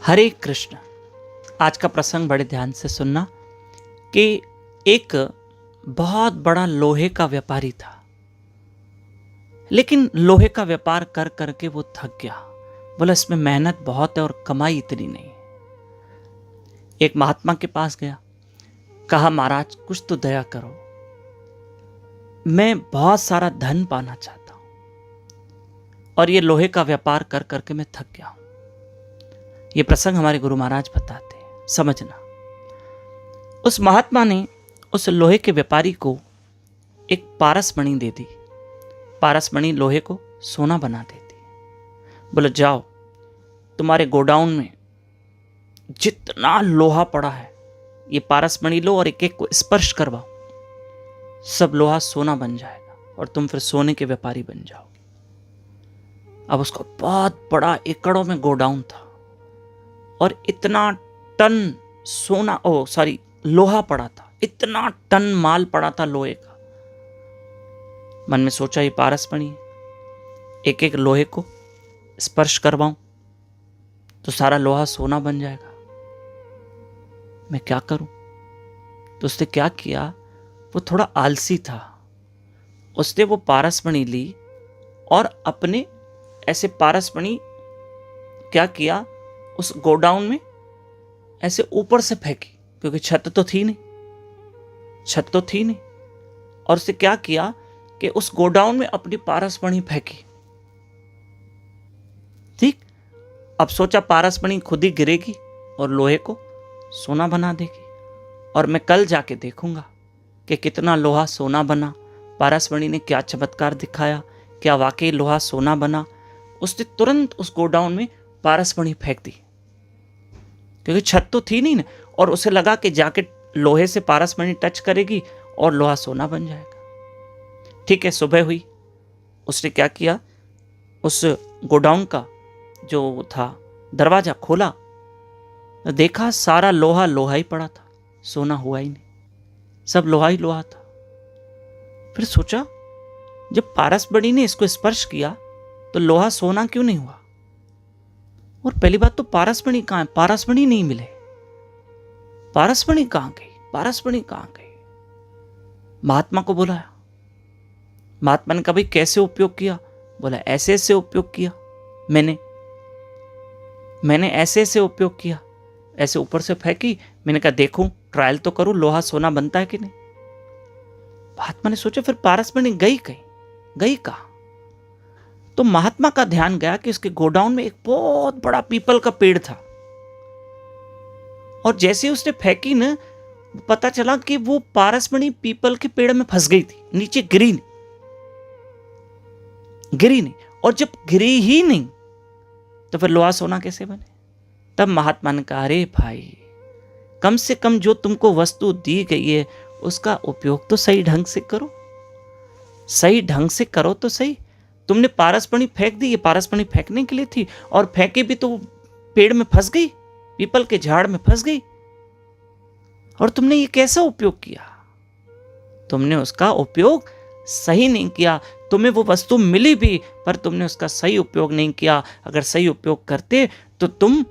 हरे कृष्ण। आज का प्रसंग बड़े ध्यान से सुनना कि एक बहुत बड़ा लोहे का व्यापारी था, लेकिन लोहे का व्यापार कर करके वो थक गया। बोला इसमें मेहनत बहुत है और कमाई इतनी नहीं। एक महात्मा के पास गया, कहा महाराज कुछ तो दया करो, मैं बहुत सारा धन पाना चाहता हूं और ये लोहे का व्यापार कर करके मैं थक गया हूं। ये प्रसंग हमारे गुरु महाराज बताते हैं, समझना। उस महात्मा ने उस लोहे के व्यापारी को एक पारसमणि दे दी। पारसमणि लोहे को सोना बना देती। बोले जाओ तुम्हारे गोडाउन में जितना लोहा पड़ा है ये पारसमणि लो और एक एक को स्पर्श करवाओ, सब लोहा सोना बन जाएगा और तुम फिर सोने के व्यापारी बन जाओगे। अब उसका बहुत बड़ा एकड़ों में गोडाउन था और इतना टन लोहा पड़ा था, इतना टन माल पड़ा था लोहे का। मन में सोचा ये पारसमणि है, एक एक लोहे को स्पर्श करवाऊं तो सारा लोहा सोना बन जाएगा, मैं क्या करूं। तो उसने क्या किया, वो थोड़ा आलसी था। उसने वो पारसमणि ली और अपने ऐसे पारसमणि क्या किया, उस गोडाउन में ऐसे ऊपर से फेंकी, क्योंकि छत तो थी नहीं। और उसने क्या किया कि उस गोडाउन में अपनी पारसमणि फेंकी। ठीक, अब सोचा पारसमणि खुद ही गिरेगी और लोहे को सोना बना देगी और मैं कल जाके देखूंगा कि कितना लोहा सोना बना, पारसमणि ने क्या चमत्कार दिखाया, क्या वाकई लोहा सोना बना। उसने तुरंत उस गोडाउन में पारसमणि फेंक दी, क्योंकि छत तो थी नहीं ना, और उसे लगा कि जाके लोहे से पारसमणि टच करेगी और लोहा सोना बन जाएगा। ठीक है, सुबह हुई, उसने क्या किया, उस गोडाउन का जो था दरवाजा खोला, देखा सारा लोहा ही पड़ा था, सोना हुआ ही नहीं, सब लोहा था। फिर सोचा जब पारसमणि ने इसको स्पर्श किया तो लोहा सोना क्यों नहीं हुआ। और पहली बात तो पारसमणि कहां है, पारसमणि नहीं मिले, पारसमणि कहां गई। महात्मा को बुलाया, महात्मा ने कहा भाई कैसे उपयोग किया। बोला ऐसे उपयोग किया, मैंने ऐसे उपयोग किया, ऐसे ऊपर से फेंकी। मैंने कहा देखूं, ट्रायल तो करूं, लोहा सोना बनता है कि नहीं। महात्मा ने सोचा फिर पारसमणि गई कहां। तो महात्मा का ध्यान गया कि उसके गोडाउन में एक बहुत बड़ा पीपल का पेड़ था, और जैसे उसने फेंकी ना, पता चला कि वो पारसमणि पीपल के पेड़ में फंस गई थी, नीचे गिरी नहीं। और जब गिरी ही नहीं तो फिर लोहा सोना कैसे बने। तब महात्मा ने कहा अरे भाई, कम से कम जो तुमको वस्तु दी गई है उसका उपयोग तो सही ढंग से करो तो सही। तुमने पारसमणि फेंक दी, ये पारसमणि फेंकने के लिए थी, और फेंके भी तो पेड़ में फंस गई, पीपल के झाड़ में फंस गई। और तुमने ये कैसा उपयोग किया, तुमने उसका उपयोग सही नहीं किया। तुम्हें वो वस्तु मिली भी, पर तुमने उसका सही उपयोग नहीं किया। अगर सही उपयोग करते तो तुम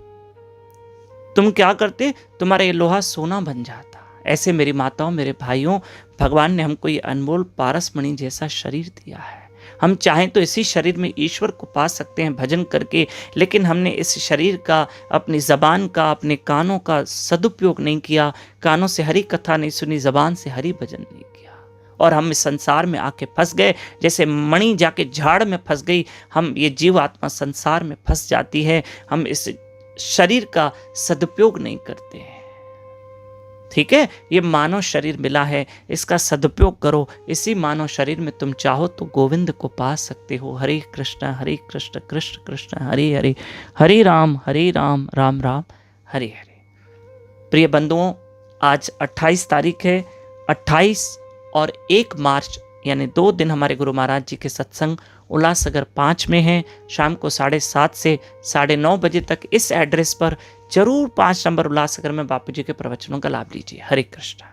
क्या करते, तुम्हारा ये लोहा सोना बन जाता। ऐसे मेरी माताओं, मेरे भाइयों, भगवान ने हमको ये अनमोल पारसमणि जैसा शरीर दिया है। हम चाहें तो इसी शरीर में ईश्वर को पा सकते हैं भजन करके, लेकिन हमने इस शरीर का, अपनी जबान का, अपने कानों का सदुपयोग नहीं किया। कानों से हरि कथा नहीं सुनी, जबान से हरि भजन नहीं किया, और हम इस संसार में आके फंस गए। जैसे मणि जाके झाड़ में फंस गई, हम ये जीव आत्मा संसार में फंस जाती है। हम इस शरीर का सदुपयोग नहीं करते हैं। ठीक है, ये मानव शरीर मिला है, इसका सदुपयोग करो। इसी मानव शरीर में तुम चाहो तो गोविंद को पा सकते हो। हरे कृष्ण कृष्ण कृष्ण हरे हरे, हरे राम राम राम हरे हरे। प्रिय बंधुओं, आज 28 तारीख है। 28 और 1 मार्च यानी 2 दिन हमारे गुरु महाराज जी के सत्संग उल्लासनगर 5 में है। शाम को 7:30 से 9:30 बजे तक इस एड्रेस पर जरूर 5 नंबर उल्लासनगर में बापू जी के प्रवचनों का लाभ लीजिए। हरे कृष्ण।